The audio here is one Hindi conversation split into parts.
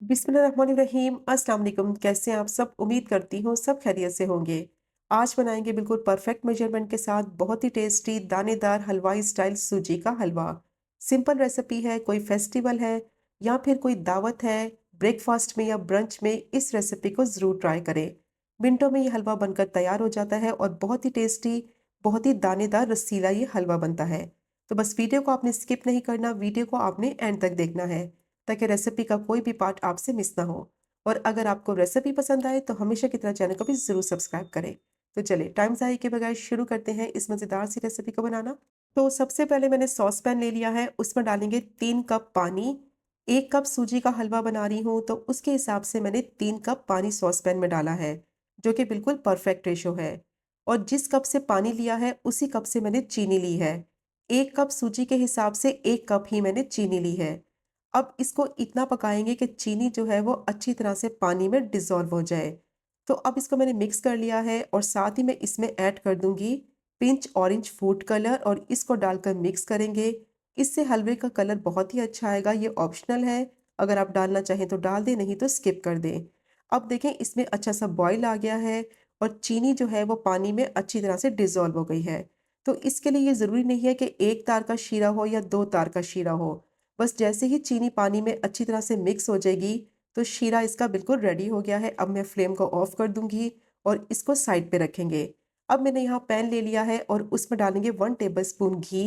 बिस्मिल्लाहिर्रहमानिर्रहीम। अस्सलाम वालेकुम। कैसे हैं आप सब? उम्मीद करती हूँ सब खैरियत से होंगे। आज बनाएंगे बिल्कुल परफेक्ट मेजरमेंट के साथ बहुत ही टेस्टी दानेदार हलवाई स्टाइल सूजी का हलवा। सिंपल रेसिपी है, कोई फेस्टिवल है या फिर कोई दावत है, ब्रेकफास्ट में या ब्रंच में इस रेसिपी को ज़रूर ट्राई करें। मिनटों में ये हलवा बनकर तैयार हो जाता है और बहुत ही टेस्टी, बहुत ही दानेदार रसीला ये हलवा बनता है। तो बस वीडियो को आपने स्किप नहीं करना, वीडियो को आपने एंड तक देखना है ताकि रेसिपी का कोई भी पार्ट आपसे मिस ना हो। और अगर आपको रेसिपी पसंद आए तो हमेशा की तरह चैनल को भी ज़रूर सब्सक्राइब करें। तो चलिए टाइम ज़ाया के बगैर शुरू करते हैं इस मज़ेदार सी रेसिपी को बनाना। तो सबसे पहले मैंने सॉस पैन ले लिया है, उसमें डालेंगे 3 कप पानी। 1 कप सूजी का हलवा बना रही हूँ तो उसके हिसाब से मैंने 3 कप पानी सॉस पैन में डाला है, जो कि बिल्कुल परफेक्ट रेशो है। और जिस कप से पानी लिया है उसी कप से मैंने चीनी ली है। 1 कप सूजी के हिसाब से 1 कप ही मैंने चीनी ली है। अब इसको इतना पकाएंगे कि चीनी जो है वो अच्छी तरह से पानी में डिज़ोल्व हो जाए। तो अब इसको मैंने मिक्स कर लिया है और साथ ही मैं इसमें ऐड कर दूंगी पिंच ऑरेंज फूड कलर और इसको डालकर मिक्स करेंगे। इससे हलवे का कलर बहुत ही अच्छा आएगा। ये ऑप्शनल है, अगर आप डालना चाहें तो डाल दें, नहीं तो स्किप कर दें। अब देखें इसमें अच्छा सा बॉयल आ गया है और चीनी जो है वो पानी में अच्छी तरह से डिज़ोल्व हो गई है। तो इसके लिए ये ज़रूरी नहीं है कि एक तार का शीरा हो या दो तार का शीरा हो। बस जैसे ही चीनी पानी में अच्छी तरह से मिक्स हो जाएगी तो शीरा इसका बिल्कुल रेडी हो गया है। अब मैं फ्लेम को ऑफ कर दूंगी और इसको साइड पे रखेंगे। अब मैंने यहाँ पैन ले लिया है और उसमें डालेंगे 1 टेबल स्पून घी।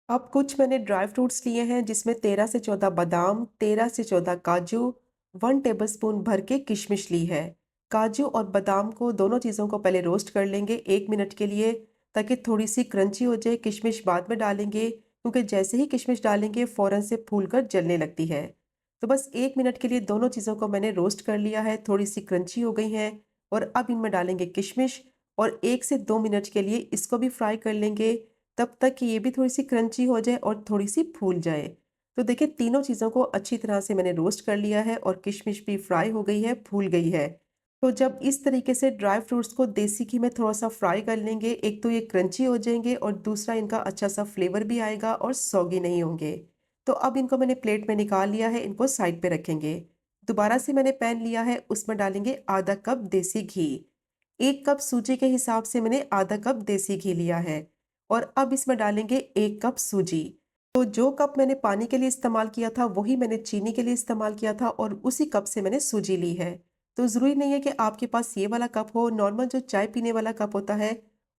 अब कुछ मैंने ड्राई फ्रूट्स लिए हैं जिसमें 13 से 14 बादाम, 13 से 14 काजू, 1 टेबल स्पून भर के किशमिश ली है। काजू और बादाम को दोनों चीज़ों को पहले रोस्ट कर लेंगे 1 मिनट के लिए, ताकि थोड़ी सी क्रंची हो जाए। किशमिश बाद में डालेंगे क्योंकि जैसे ही किशमिश डालेंगे फ़ौरन से फूलकर जलने लगती है। तो बस 1 मिनट के लिए दोनों चीज़ों को मैंने रोस्ट कर लिया है, थोड़ी सी क्रंची हो गई हैं। और अब इनमें डालेंगे किशमिश और 1 से 2 मिनट के लिए इसको भी फ्राई कर लेंगे, तब तक कि ये भी थोड़ी सी क्रंची हो जाए और थोड़ी सी फूल जाए। तो देखिए तीनों चीज़ों को अच्छी तरह से मैंने रोस्ट कर लिया है और किशमिश भी फ्राई हो गई है, फूल गई है। तो जब इस तरीके से ड्राई फ्रूट्स को देसी घी में थोड़ा-सा फ्राई कर लेंगे, एक तो ये क्रंची हो जाएँगे और दूसरा इनका अच्छा-सा फ्लेवर भी आएगा और सॉगी नहीं होंगे। तो अब इनको मैंने प्लेट में निकाल लिया है, इनको साइड पे रखेंगे। दोबारा से मैंने पैन लिया है, उसमें डालेंगे आधा कप देसी घी। 1 कप सूजी के हिसाब से मैंने आधा कप देसी घी लिया है। और अब इसमें डालेंगे 1 कप सूजी। तो जो कप मैंने पानी के लिए इस्तेमाल किया था, वही मैंने चीनी के लिए इस्तेमाल किया था और उसी कप से मैंने सूजी ली है। तो ज़रूरी नहीं है कि आपके पास ये वाला कप हो, नॉर्मल जो चाय पीने वाला कप होता है,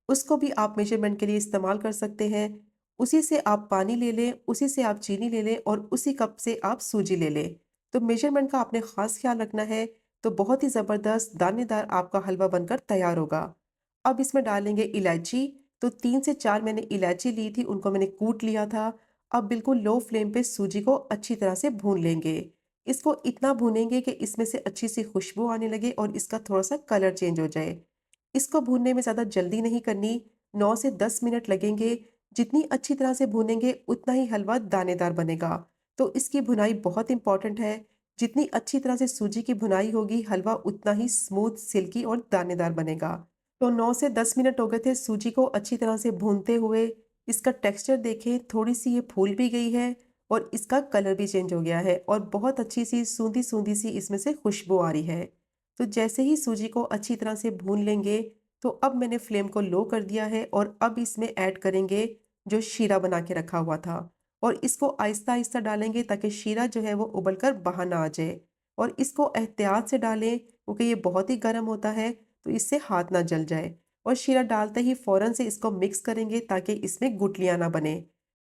उसको भी आप मेजरमेंट के लिए इस्तेमाल कर सकते हैं। उसी से आप पानी ले लें, उसी से आप चीनी ले लें और उसी कप से आप सूजी ले लें। तो मेजरमेंट का आपने ख़ास ख़्याल रखना है, तो बहुत ही ज़बरदस्त दानेदार आपका हलवा बनकर तैयार होगा। अब इसमें डालेंगे इलायची। तो 3 से 4 मैंने इलायची ली थी, उनको मैंने कूट लिया था। अब बिल्कुल लो फ्लेम पे सूजी को अच्छी तरह से भून लेंगे। इसको इतना भूनेंगे कि इसमें से अच्छी सी खुशबू आने लगे और इसका थोड़ा-सा कलर चेंज हो जाए। इसको भूनने में ज़्यादा जल्दी नहीं करनी, 9 से 10 मिनट लगेंगे। जितनी अच्छी तरह से भूनेंगे उतना ही हलवा दानेदार बनेगा। तो इसकी भुनाई बहुत इम्पोर्टेंट है। जितनी अच्छी तरह से सूजी की भुनाई होगी, हलवा उतना ही स्मूथ, सिल्की और दानेदार बनेगा। तो 9 से 10 मिनट हो गए थे सूजी को अच्छी तरह से भूनते हुए। इसका टेक्सचर देखें, थोड़ी-सी ये फूल भी गई है और इसका कलर भी चेंज हो गया है और बहुत अच्छी सी सूंधी-सूंधी सी इसमें से खुशबू आ रही है। तो जैसे ही सूजी को अच्छी तरह से भून लेंगे, तो अब मैंने फ्लेम को लो कर दिया है और अब इसमें ऐड करेंगे जो शीरा बना के रखा हुआ था और इसको आहिस्ता-आहिस्ता डालेंगे ताकि शीरा जो है वो उबल कर बाहर ना आ जाए। और इसको एहतियात से डालें क्योंकि ये बहुत ही गर्म होता है, तो इससे हाथ ना जल जाए। और शीरा डालते ही फ़ौरन से इसको मिक्स करेंगे ताकि इसमें गुठलियाँ ना बने।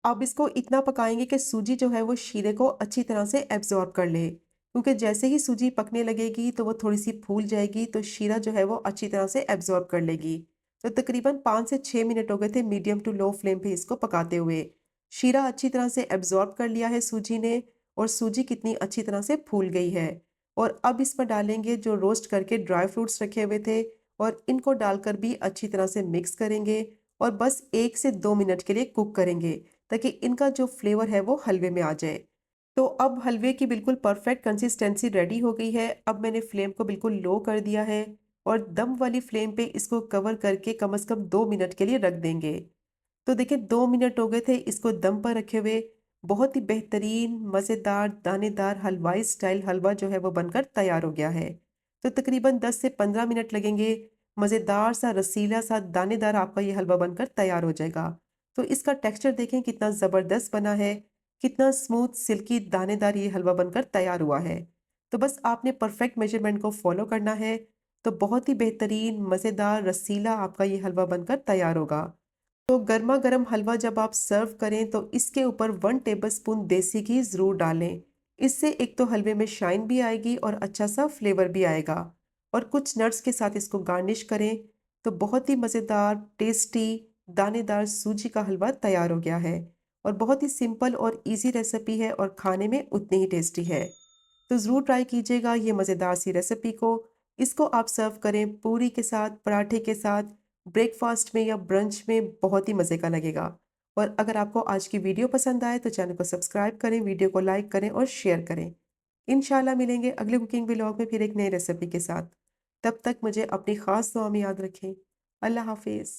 अब इसको इतना पकाएँगे कि सूजी जो है वो शीरे को अच्छी तरह से एब्ज़ॉर्ब कर ले, क्योंकि जैसे ही सूजी पकने लगेगी तो वो थोड़ी-सी फूल जाएगी, तो शीरा जो है वो अच्छी तरह से एब्ज़ॉर्ब कर लेगी। तो तकरीबन 5 से 6 मिनट हो गए थे मीडियम टू लो फ्लेम पे इसको पकाते हुए। शीरा अच्छी तरह से एब्ज़ॉर्ब कर लिया है सूजी ने और सूजी कितनी अच्छी तरह से फूल गई है। और अब इसमें डालेंगे जो रोस्ट करके ड्राई फ्रूट्स रखे हुए थे और इनको डालकर भी अच्छी तरह से मिक्स करेंगे और बस 1 से 2 मिनट के लिए कुक करेंगे, ताकि इनका जो फ्लेवर है वो हलवे में आ जाए। तो अब हलवे की बिल्कुल परफेक्ट कंसिस्टेंसी रेडी हो गई है। अब मैंने फ्लेम को बिल्कुल लो कर दिया है और दम वाली फ्लेम पे इसको कवर करके कम से कम 2 मिनट के लिए रख देंगे। तो देखिए 2 मिनट हो गए थे इसको दम पर रखे हुए। बहुत ही बेहतरीन, मज़ेदार, दानेदार हलवाई स्टाइल हलवा जो है वो बनकर तैयार हो गया है। तो तकरीबन 10 से 15 मिनट लगेंगे। मज़ेदार सा, रसीला सा, दानेदार आपका ये हलवा बनकर तैयार हो जाएगा। तो इसका टेक्सचर देखें कितना ज़बरदस्त बना है, कितना स्मूथ, सिल्की, दानेदार ये हलवा बनकर तैयार हुआ है। तो बस आपने परफेक्ट मेजरमेंट को फ़ॉलो करना है, तो बहुत ही बेहतरीन, मज़ेदार, रसीला आपका ये हलवा बनकर तैयार होगा। तो गर्मा-गर्म हलवा जब आप सर्व करें तो इसके ऊपर 1 टेबलस्पून देसी घी ज़रूर डालें। इससे एक तो हलवे में शाइन भी आएगी और अच्छा-सा फ्लेवर भी आएगा। और कुछ नट्स के साथ इसको गार्निश करें तो बहुत ही मज़ेदार, टेस्टी, दानेदार सूजी का हलवा तैयार हो गया है। और बहुत ही सिंपल और ईज़ी रेसिपी है और खाने में उतनी ही टेस्टी है। तो ज़रूर ट्राई कीजिएगा ये मज़ेदार सी रेसिपी को। इसको आप सर्व करें पूरी के साथ, पराठे के साथ, ब्रेकफ़ास्ट में या ब्रंच में, बहुत ही मज़े का लगेगा। और अगर आपको आज की वीडियो पसंद आए तो चैनल को सब्सक्राइब करें, वीडियो को लाइक करें और शेयर करें। इंशाल्लाह मिलेंगे अगले कुकिंग व्लॉग में फिर एक नई रेसिपी के साथ। तब तक मुझे अपनी ख़ास दुआ में याद रखें। अल्लाह हाफ़िज़।